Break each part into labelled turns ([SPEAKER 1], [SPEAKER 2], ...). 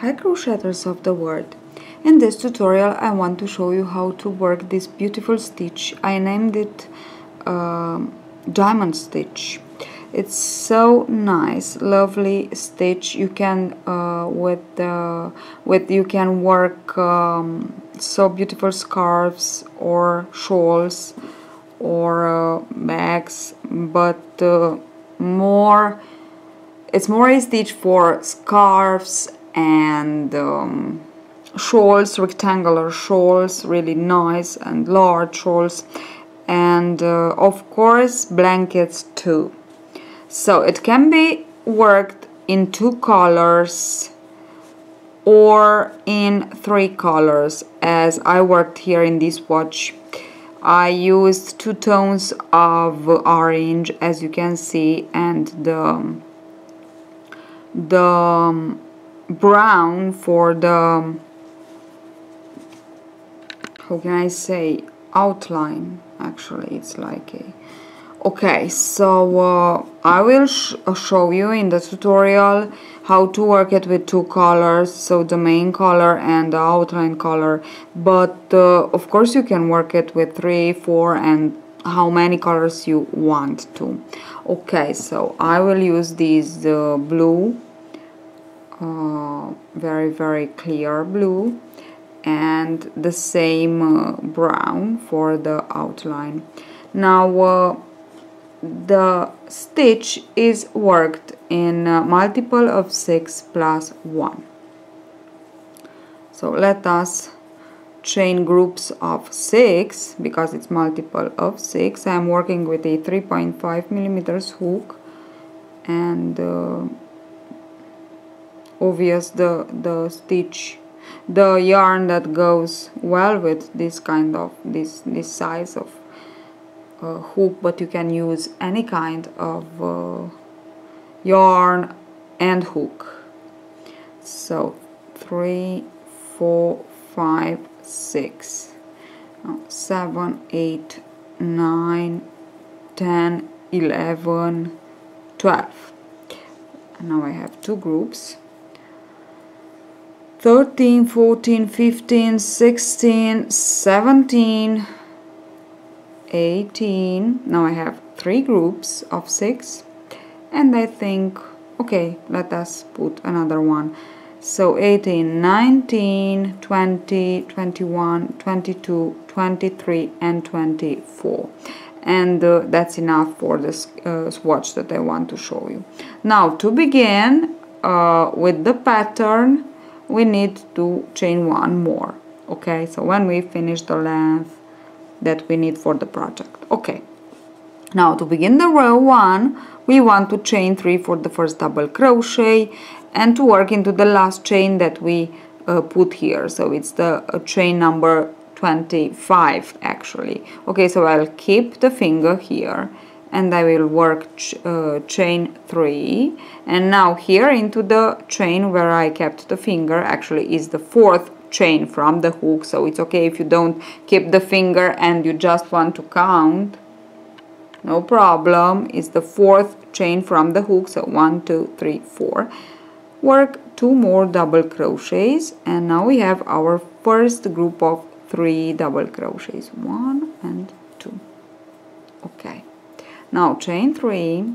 [SPEAKER 1] Hi crocheters of the world! In this tutorial I want to show you how to work this beautiful stitch. I named it diamond stitch. It's so nice, lovely stitch. You can you can work so beautiful scarves or shawls or bags, but it's more a stitch for scarves and shawls, rectangular shawls, really nice and large shawls, and of course blankets too. So it can be worked in 2 colors or in 3 colors, as I worked here in this watch. I used 2 tones of orange, as you can see, and the brown for the, how can I say, outline. Actually it's like a, okay, so I will show you in the tutorial how to work it with 2 colors, so the main color and the outline color, but of course you can work it with 3, 4 and how many colors you want to. Okay, so I will use these blue, very clear blue, and the same brown for the outline. Now the stitch is worked in multiple of 6 plus 1. So let us chain groups of 6 because it's multiple of 6. I'm working with a 3.5 millimeters hook, and obvious the stitch, the yarn that goes well with this kind of this size of hook, but you can use any kind of yarn and hook. So 3, 4, 5, 6, 7, 8, 9, 10, 11, 12. And now I have 2 groups, 13, 14, 15, 16, 17, 18. Now I have 3 groups of 6, and I think, okay, let us put another one. So 18, 19, 20, 21, 22, 23 and 24, and that's enough for this swatch that I want to show you. Now to begin with the pattern, we need to chain 1 more. Okay, so when we finish the length that we need for the project. Okay, now to begin the row 1, we want to chain 3 for the first double crochet and to work into the last chain that we put here. So it's the chain number 25 actually. Okay, so I'll keep the finger here and I will work chain 3, and now here into the chain where I kept the finger actually is the 4th chain from the hook. So it's okay if you don't keep the finger and you just want to count, no problem. It's the 4th chain from the hook, so 1, 2, 3, 4. Work 2 more double crochets, and now we have our first group of 3 double crochets, 1 and 2. Okay, now chain 3,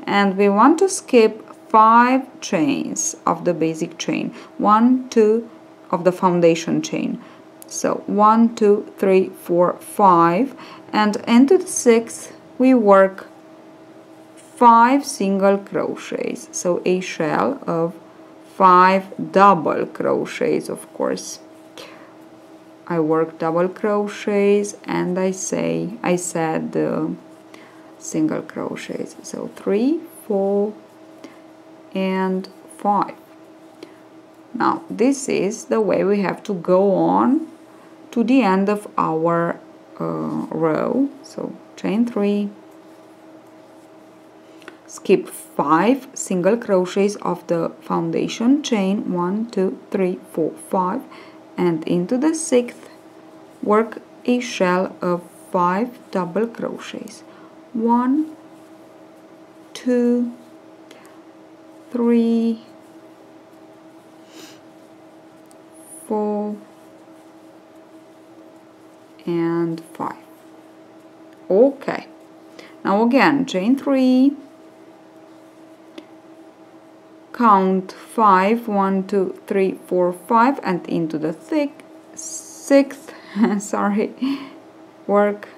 [SPEAKER 1] and we want to skip 5 chains of the basic chain, 1, 2 of the foundation chain. So 1, 2, 3, 4, 5, and into the 6th we work 5 single crochets, so a shell of 5 double crochets. Of course I work double crochets and I said single crochets, so 3, 4 and 5. Now this is the way we have to go on to the end of our row. So chain 3, skip 5 single crochets of the foundation chain, 1, 2, 3, 4, 5, and into the 6th work a shell of 5 double crochets, 1, 2, 3, and 5. Okay, now again chain 3, count 5, 1, 2, 3, 4, 5, and into the sixth sorry, work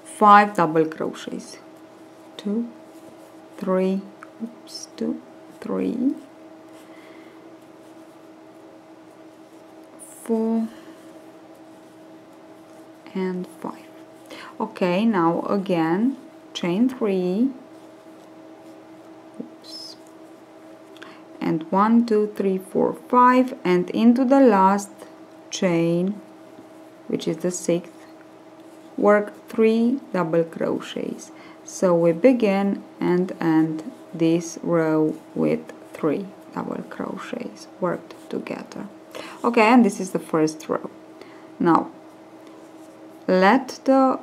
[SPEAKER 1] 5 double crochets, 2, 3, oops, 2, 3, 4 and 5. Okay, now again chain 3, oops, and 1, 2, 3, 4, 5, and into the last chain, which is the 6th, work 3 double crochets. So we begin and end this row with 3 double crochets worked together. Okay, and this is the first row. Now let the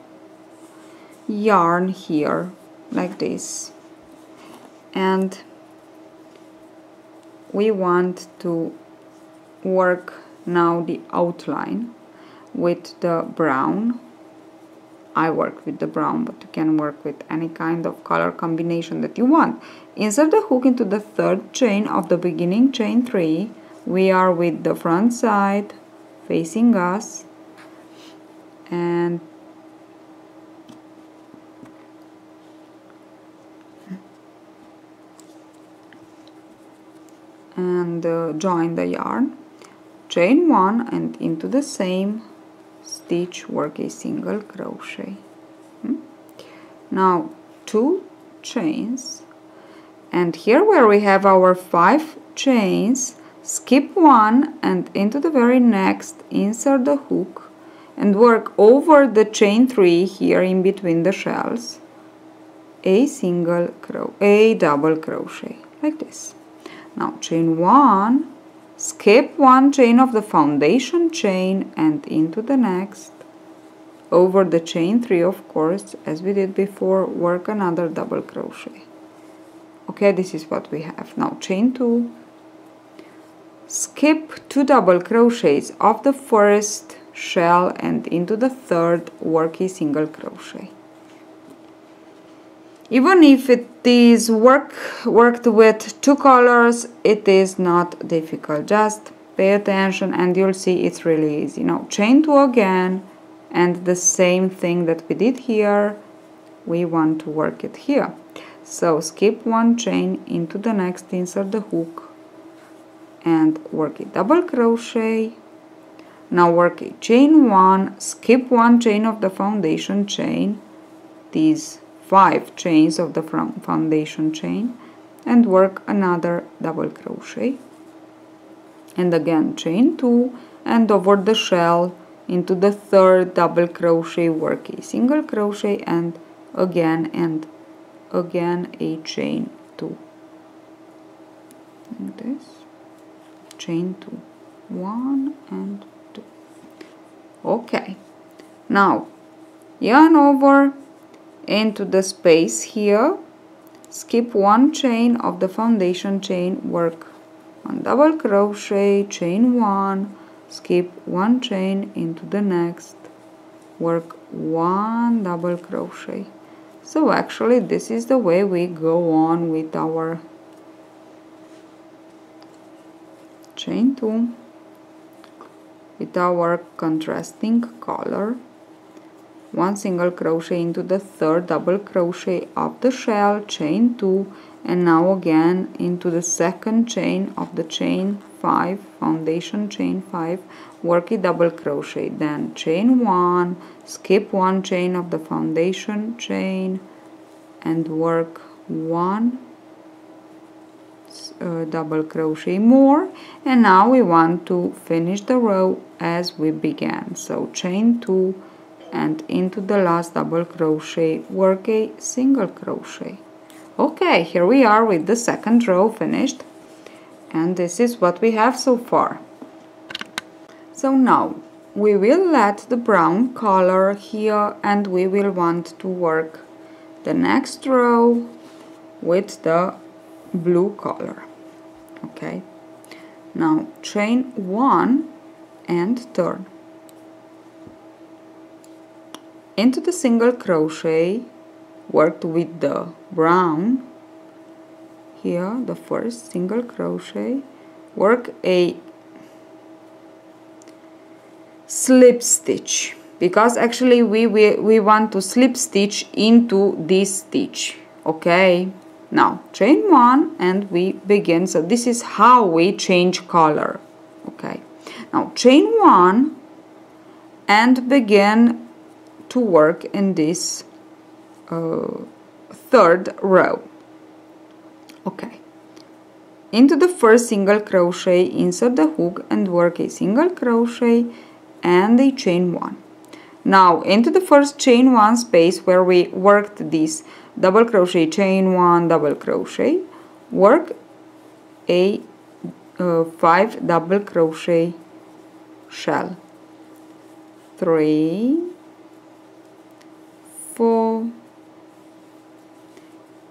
[SPEAKER 1] yarn here like this, and we want to work now the outline with the brown. I work with the brown, but you can work with any kind of color combination that you want. Insert the hook into the 3rd chain of the beginning chain 3. We are with the front side facing us, and join the yarn, chain 1, and into the same stitch work a single crochet. Now 2 chains, and here where we have our 5 chains, skip 1 and into the very next insert the hook and work over the chain 3 here in between the shells a double crochet like this. Now chain 1, skip 1 chain of the foundation chain and into the next, over the chain 3, of course, as we did before, work another double crochet. Okay, this is what we have. Now chain 2, skip 2 double crochets of the first shell and into the 3rd, work a single crochet. Even if it is worked with 2 colors, it is not difficult. Just pay attention and you'll see it's really easy. Now chain 2 again, and the same thing that we did here, we want to work it here. So skip 1 chain into the next, insert the hook and work a double crochet. Now work a chain 1, skip 1 chain of the foundation chain, these 5 chains of the foundation chain, and work another double crochet, and again chain 2, and over the shell into the 3rd double crochet, work a single crochet, and again a chain 2 like this, chain 2, 1 and 2. Okay, now yarn over into the space here, skip 1 chain of the foundation chain, work 1 double crochet, chain 1, skip 1 chain into the next, work 1 double crochet. So actually this is the way we go on with our chain 2 with our contrasting color, 1 single crochet into the 3rd double crochet of the shell, chain 2, and now again into the 2nd chain of the chain 5, foundation chain 5, work a double crochet, then chain 1, skip 1 chain of the foundation chain and work 1 double crochet more, and now we want to finish the row as we began. So chain 2 and into the last double crochet, work a single crochet. Okay, here we are with the 2nd row finished, and this is what we have so far. So now we will let the brown color here, and we will want to work the next row with the blue color. Okay, now chain 1 and turn. Into the single crochet, worked with the brown, here the first single crochet, work a slip stitch, because actually we want to slip stitch into this stitch. Okay, now chain 1 and we begin. So this is how we change color. Okay, now chain 1 and begin to work in this third row. Okay, into the first single crochet, insert the hook and work a single crochet and a chain 1. Now into the first chain 1 space where we worked this double crochet, chain 1, double crochet, work a 5 double crochet shell, 3, 4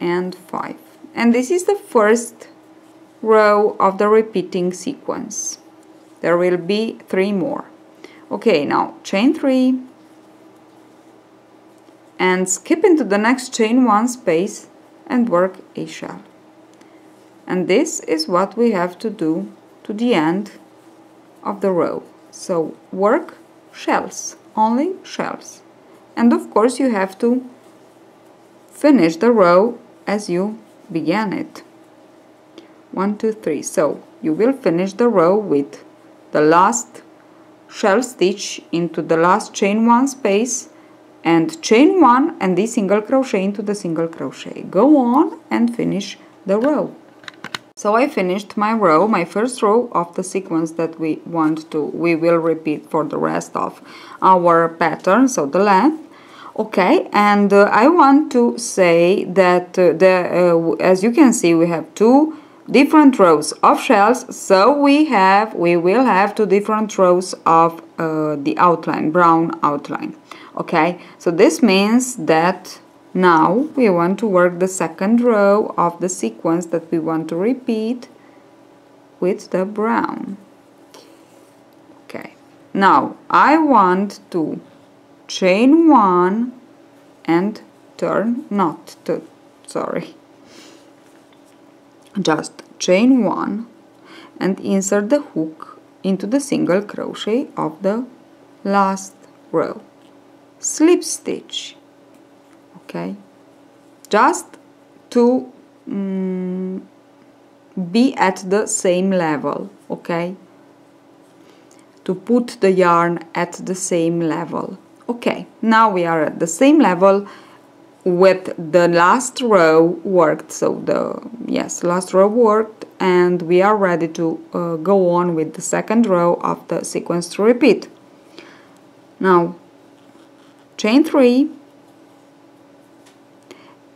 [SPEAKER 1] and 5, and this is the first row of the repeating sequence. There will be 3 more. Okay, now chain 3 and skip into the next chain 1 space and work a shell, and this is what we have to do to the end of the row. So work shells, only shells, and of course you have to finish the row as you began it. 1, 2, 3. So you will finish the row with the last shell stitch into the last chain 1 space and chain 1 and the single crochet into the single crochet. Go on and finish the row. So I finished my row, my first row of the sequence that we will repeat for the rest of our pattern, so the length. Okay, and I want to say that as you can see, we have 2 different rows of shells, so we will have 2 different rows of the outline, brown outline. Okay, so this means that now we want to work the second row of the sequence that we want to repeat with the brown. Okay, now I want to chain 1 and turn, just chain 1 and insert the hook into the single crochet of the last row, slip stitch. Okay, just to be at the same level. Okay, to put the yarn at the same level. Okay, now we are at the same level with the last row worked. So last row worked, and we are ready to go on with the second row of the sequence to repeat. Now chain 3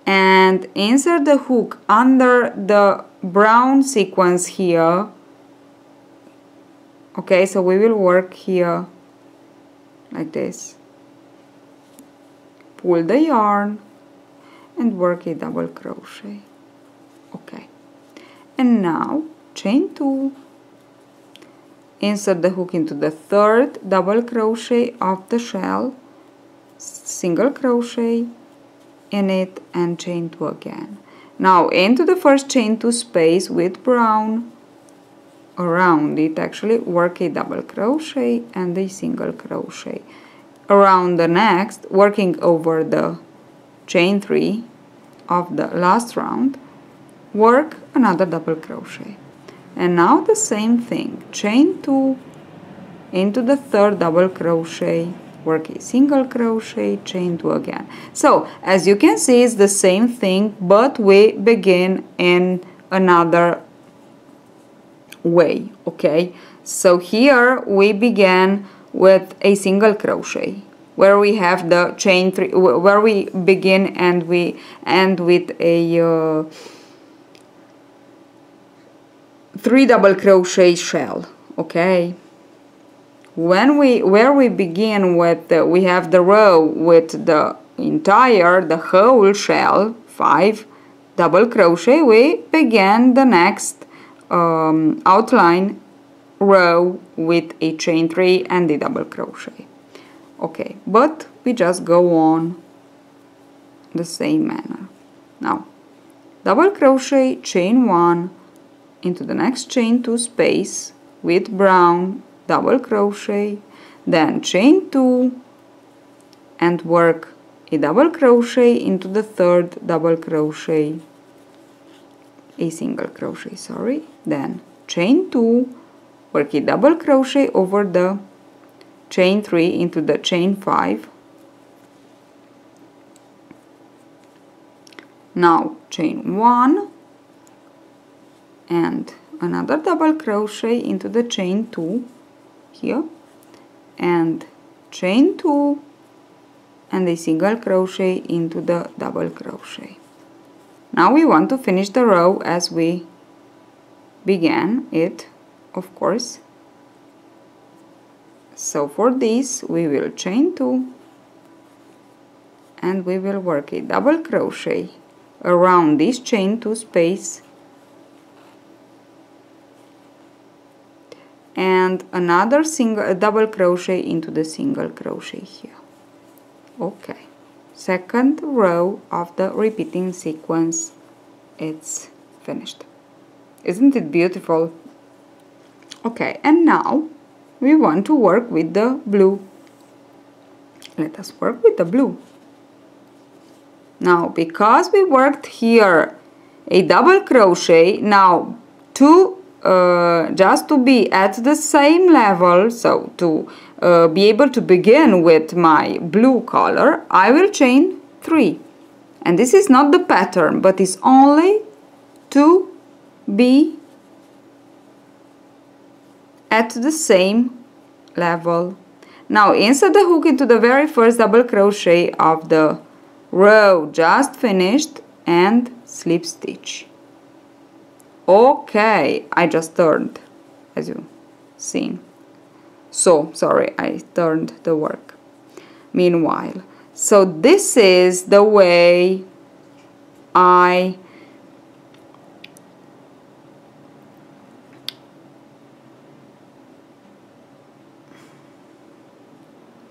[SPEAKER 1] and insert the hook under the brown sequence here. Okay, so we will work here like this. Pull the yarn and work a double crochet. Okay, and now chain 2, insert the hook into the third double crochet of the shell, single crochet in it and chain 2 again. Now into the first chain 2 space with brown, around it actually, work a double crochet and a single crochet. Around the next, working over the chain 3 of the last round, work another double crochet. And now the same thing, chain 2 into the third double crochet, work a single crochet, chain 2 again. So as you can see, it's the same thing, but we begin in another way. Okay, so here we began with a single crochet where we have the chain 3, where we begin and we end with a 3 double crochet shell. Okay, where we begin with we have the row with the whole shell, 5 double crochet, we begin the next outline row with a chain 3 and a double crochet. Okay, but we just go on the same manner. Now double crochet, chain 1 into the next chain 2 space with brown, double crochet, then chain 2 and work a double crochet into the third double crochet, a single crochet, sorry, then chain 2, work a double crochet over the chain 3 into the chain 5. Now chain 1 and another double crochet into the chain 2 here, and chain 2 and a single crochet into the double crochet. Now we want to finish the row as we began it, of course. So for this we will chain 2 and we will work a double crochet around this chain 2 space and another double crochet into the single crochet here. Okay, second row of the repeating sequence, it's finished. Isn't it beautiful? Okay, and now we want to work with the blue. Let us work with the blue. Now, because we worked here a double crochet, now just to be at the same level, so to be able to begin with my blue color, I will chain 3. And this is not the pattern, but it's only to be at the same level. Now insert the hook into the very first double crochet of the row just finished and slip stitch. Okay, I just turned, as you seen. So sorry, I turned the work meanwhile. So this is the way I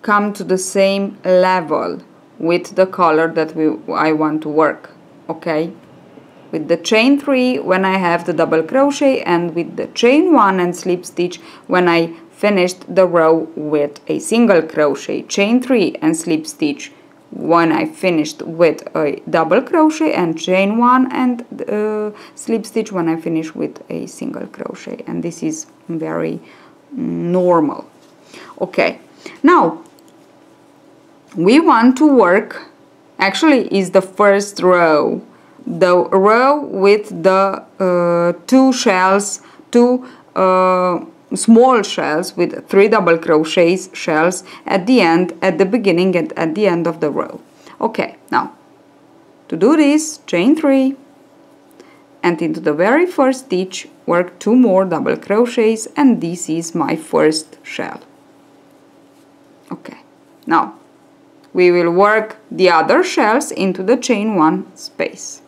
[SPEAKER 1] come to the same level with the color that I want to work. Okay, with the chain 3 when I have the double crochet, and with the chain 1 and slip stitch when I finished the row with a single crochet, chain 3 and slip stitch when I finished with a double crochet, and chain 1 and slip stitch when I finish with a single crochet. And this is very normal. Okay, now we want to work, actually is the first row, the row with the two shells, two small shells with 3 double crochets shells at the end, at the beginning and at the end of the row. Okay, now to do this, chain 3 and into the very first stitch work 2 more double crochets, and this is my first shell. Okay, now we will work the other shells into the chain 1 space.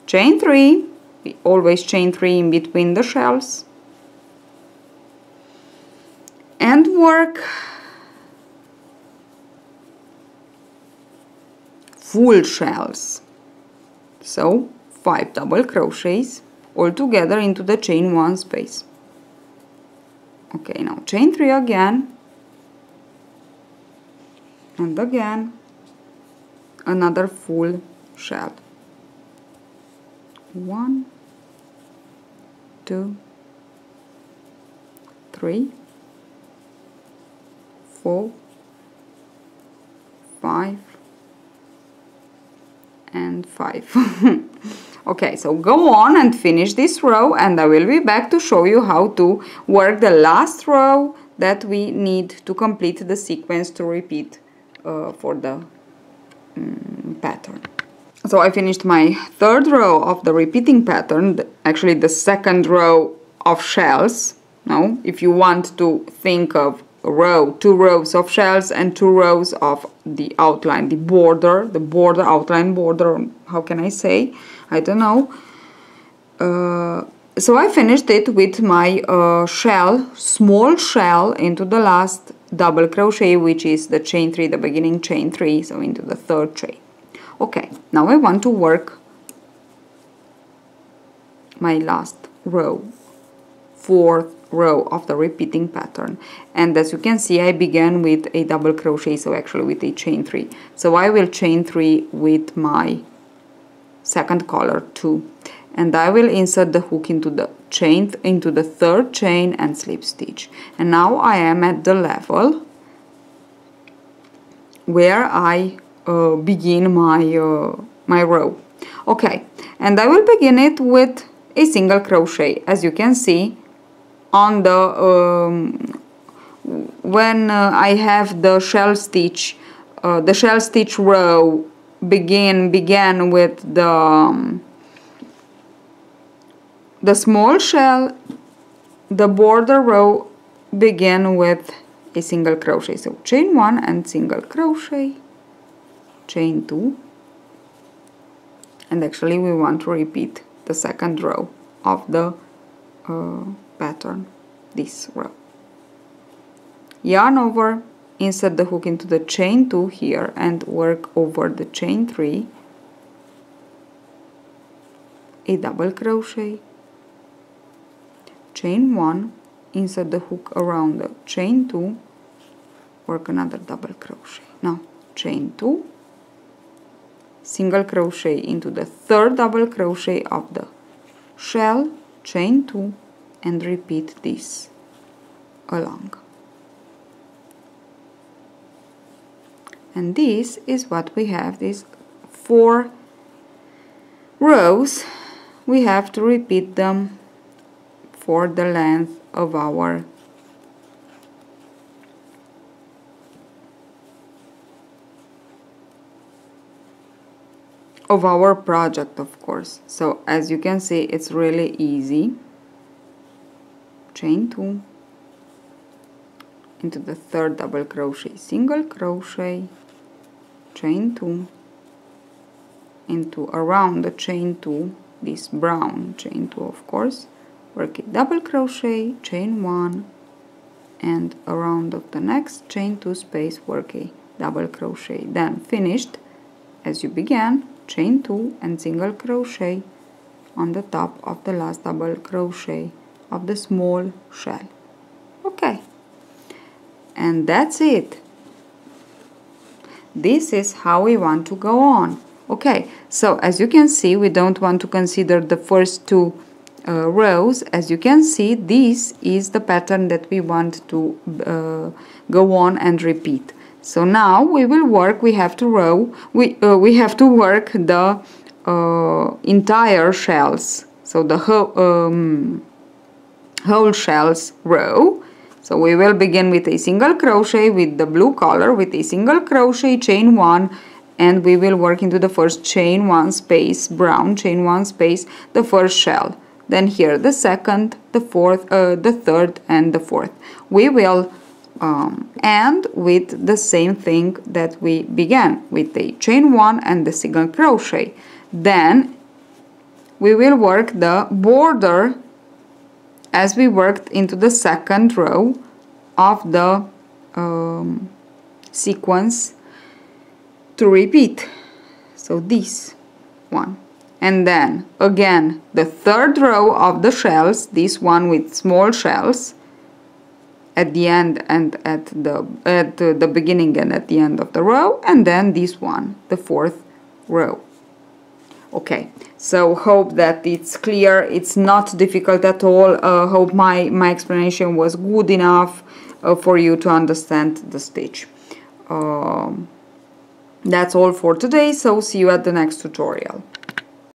[SPEAKER 1] Chain 3, we always chain 3 in between the shells, and work full shells, so 5 double crochets all together into the chain 1 space. Okay, now chain 3 again, and again another full shell. 1, 2, 3, 4, 5 and 5. Okay, so go on and finish this row, and I will be back to show you how to work the last row that we need to complete the sequence to repeat for the pattern. So I finished my third row of the repeating pattern, actually the second row of shells. Now, if you want to think of a row, 2 rows of shells and 2 rows of the outline, the border, outline border, how can I say? I don't know. so I finished it with my shell, small shell, into the last double crochet, which is the chain 3, the beginning chain 3, so into the third chain. Okay, now I want to work my last row, fourth row of the repeating pattern, and as you can see I began with a double crochet, so actually with a chain 3. So I will chain 3 with my second color 2, and I will insert the hook into the chain, into the third chain and slip stitch. And now I am at the level where I begin my my row. Okay, and I will begin it with a single crochet. As you can see on the when I have the shell stitch row began with the small shell, the border row began with a single crochet. So chain 1 and single crochet, chain 2, and actually we want to repeat the second row of the pattern, this row. Yarn over, insert the hook into the chain 2 here and work over the chain 3, a double crochet, chain 1, insert the hook around the chain 2, work another double crochet. Now chain 2, single crochet into the third double crochet of the shell, chain 2, and repeat this along. And this is what we have, these 4 rows. We have to repeat them for the length of our project, of course. So as you can see, it's really easy. Chain 2 into the third double crochet, single crochet, chain 2, into around the chain 2, this brown chain 2, of course, work a double crochet, chain 1, and around of the next chain 2 space work a double crochet. Then finished as you began, chain 2 and single crochet on the top of the last double crochet of the small shell. Okay, and that's it. This is how we want to go on. Okay, so as you can see, we don't want to consider the first 2 rows. As you can see, this is the pattern that we want to go on and repeat. So now we will work, we have to work the entire shells, so the whole shells row. So we will begin with a single crochet with the blue color, with a single crochet, chain 1, and we will work into the first chain 1 space, brown chain 1 space, the first shell. Then here the second, the fourth, the third, and the fourth. We will end with the same thing that we began with the chain 1 and the single crochet. Then we will work the border as we worked into the second row of the sequence to repeat. So this one, and then again the third row of the shells, this one with small shells at the end and at the beginning and at the end of the row, and then this one, the fourth row. Okay, so hope that it's clear, it's not difficult at all. Hope my explanation was good enough for you to understand the stitch. That's all for today, so see you at the next tutorial.